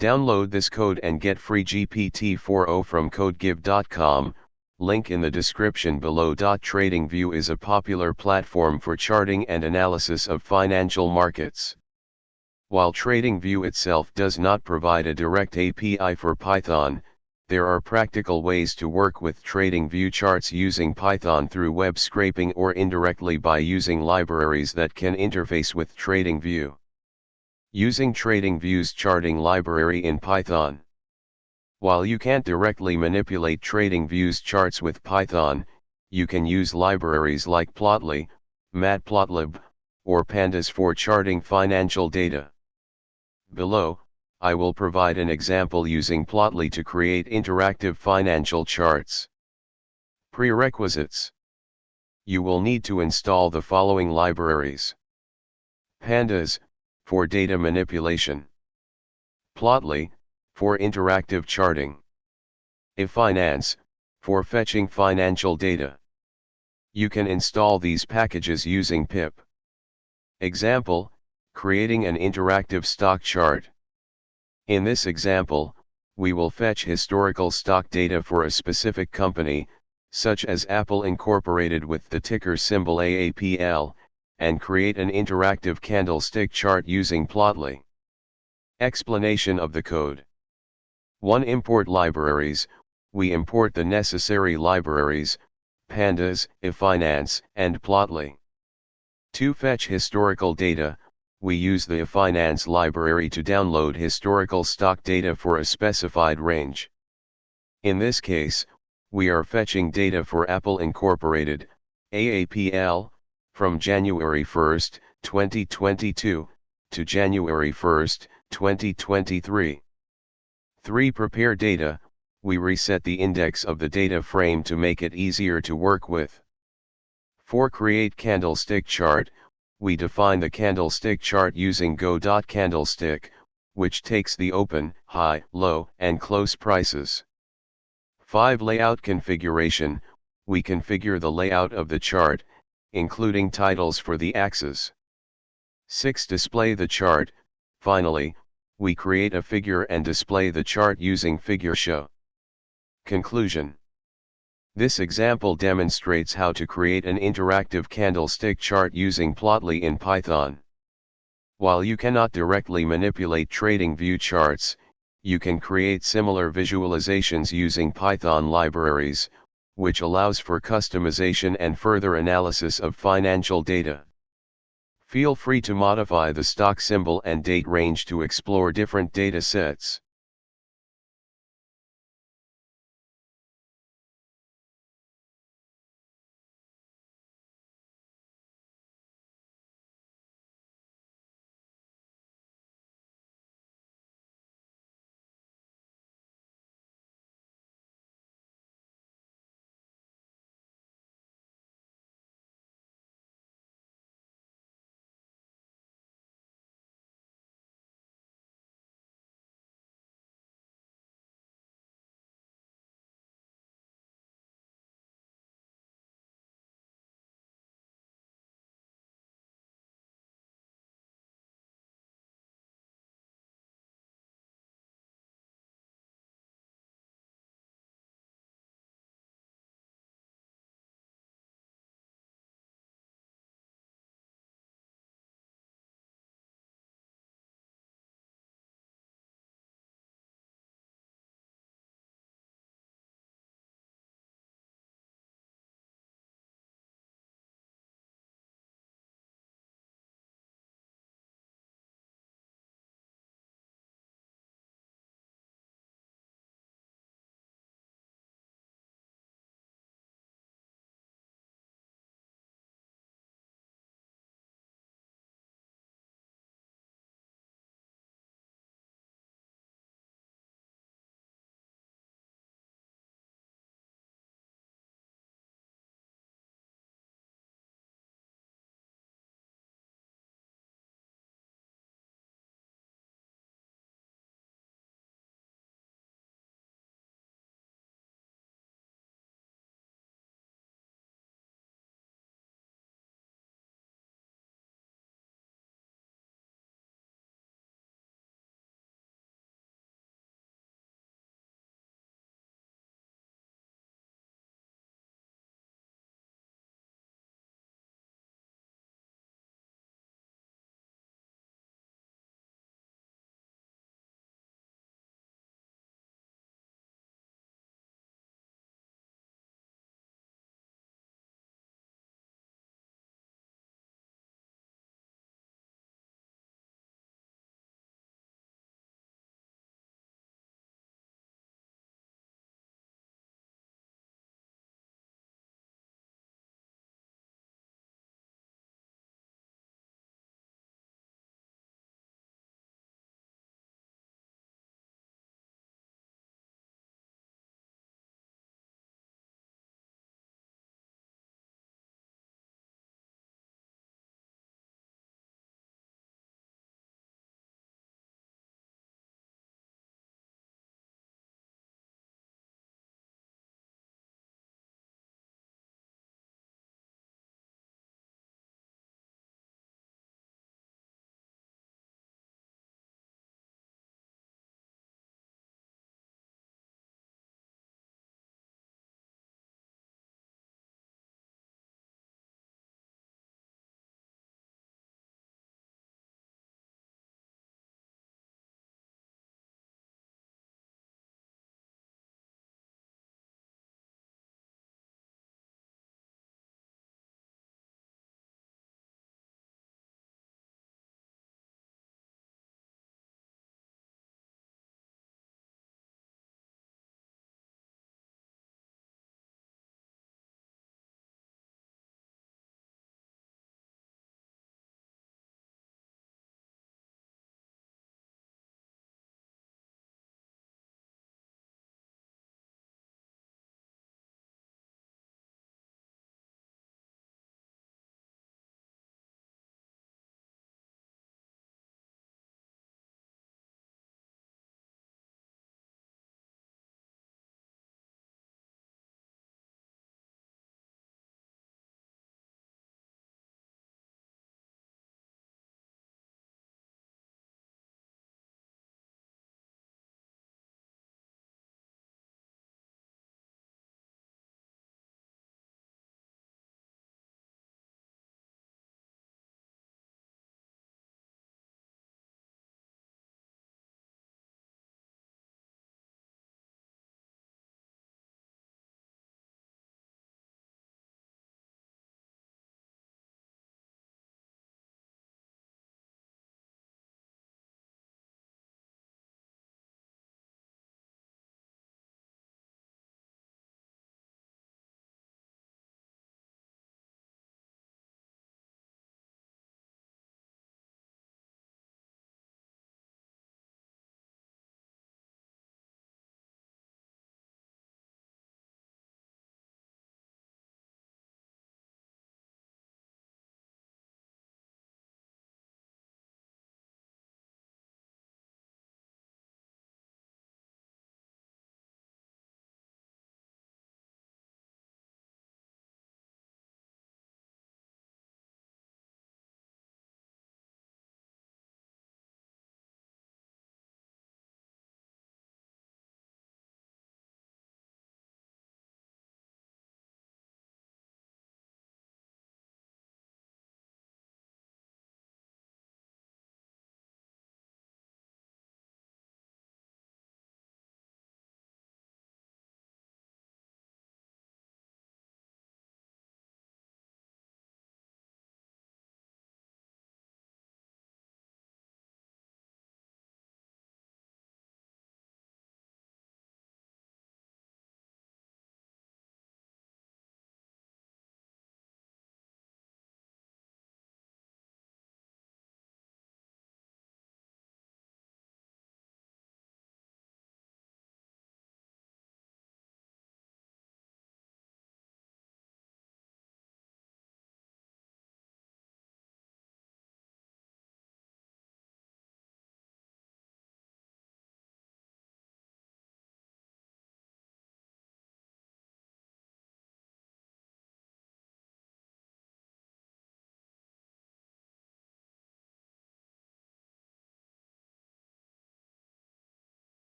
Download this code and get free GPT-4o from codegive.com, link in the description below. Tradingview is a popular platform for charting and analysis of financial markets. While Tradingview itself does not provide a direct API for Python, there are practical ways to work with Tradingview charts using Python through web scraping or indirectly by using libraries that can interface with Tradingview. Using Tradingview's charting library in Python. While you can't directly manipulate Tradingview's charts with Python, you can use libraries like Plotly, matplotlib, or pandas for charting financial data. Below, I will provide an example using Plotly to create interactive financial charts. Prerequisites. You will need to install the following libraries. Pandas, for data manipulation. Plotly, for interactive charting. yfinance, for fetching financial data. You can install these packages using pip. Example, creating an interactive stock chart. In this example, we will fetch historical stock data for a specific company, such as Apple Incorporated with the ticker symbol AAPL, and create an interactive candlestick chart using Plotly. Explanation of the code. 1. Import libraries. We import the necessary libraries, pandas, yfinance, and Plotly. 2. Fetch historical data. We use the yfinance library to download historical stock data for a specified range. In this case, we are fetching data for Apple Incorporated, AAPL, from January 1, 2022, to January 1, 2023. 3. Prepare data. We reset the index of the data frame to make it easier to work with. 4. Create candlestick chart. We define the candlestick chart using go.candlestick, which takes the open, high, low, and close prices. 5. Layout configuration. We configure the layout of the chart, including titles for the axes. 6. Display the chart. Finally, we create a figure and display the chart using figure show. Conclusion. This example demonstrates how to create an interactive candlestick chart using Plotly in Python. While you cannot directly manipulate Tradingview charts, you can create similar visualizations using Python libraries, which allows for customization and further analysis of financial data. Feel free to modify the stock symbol and date range to explore different data sets.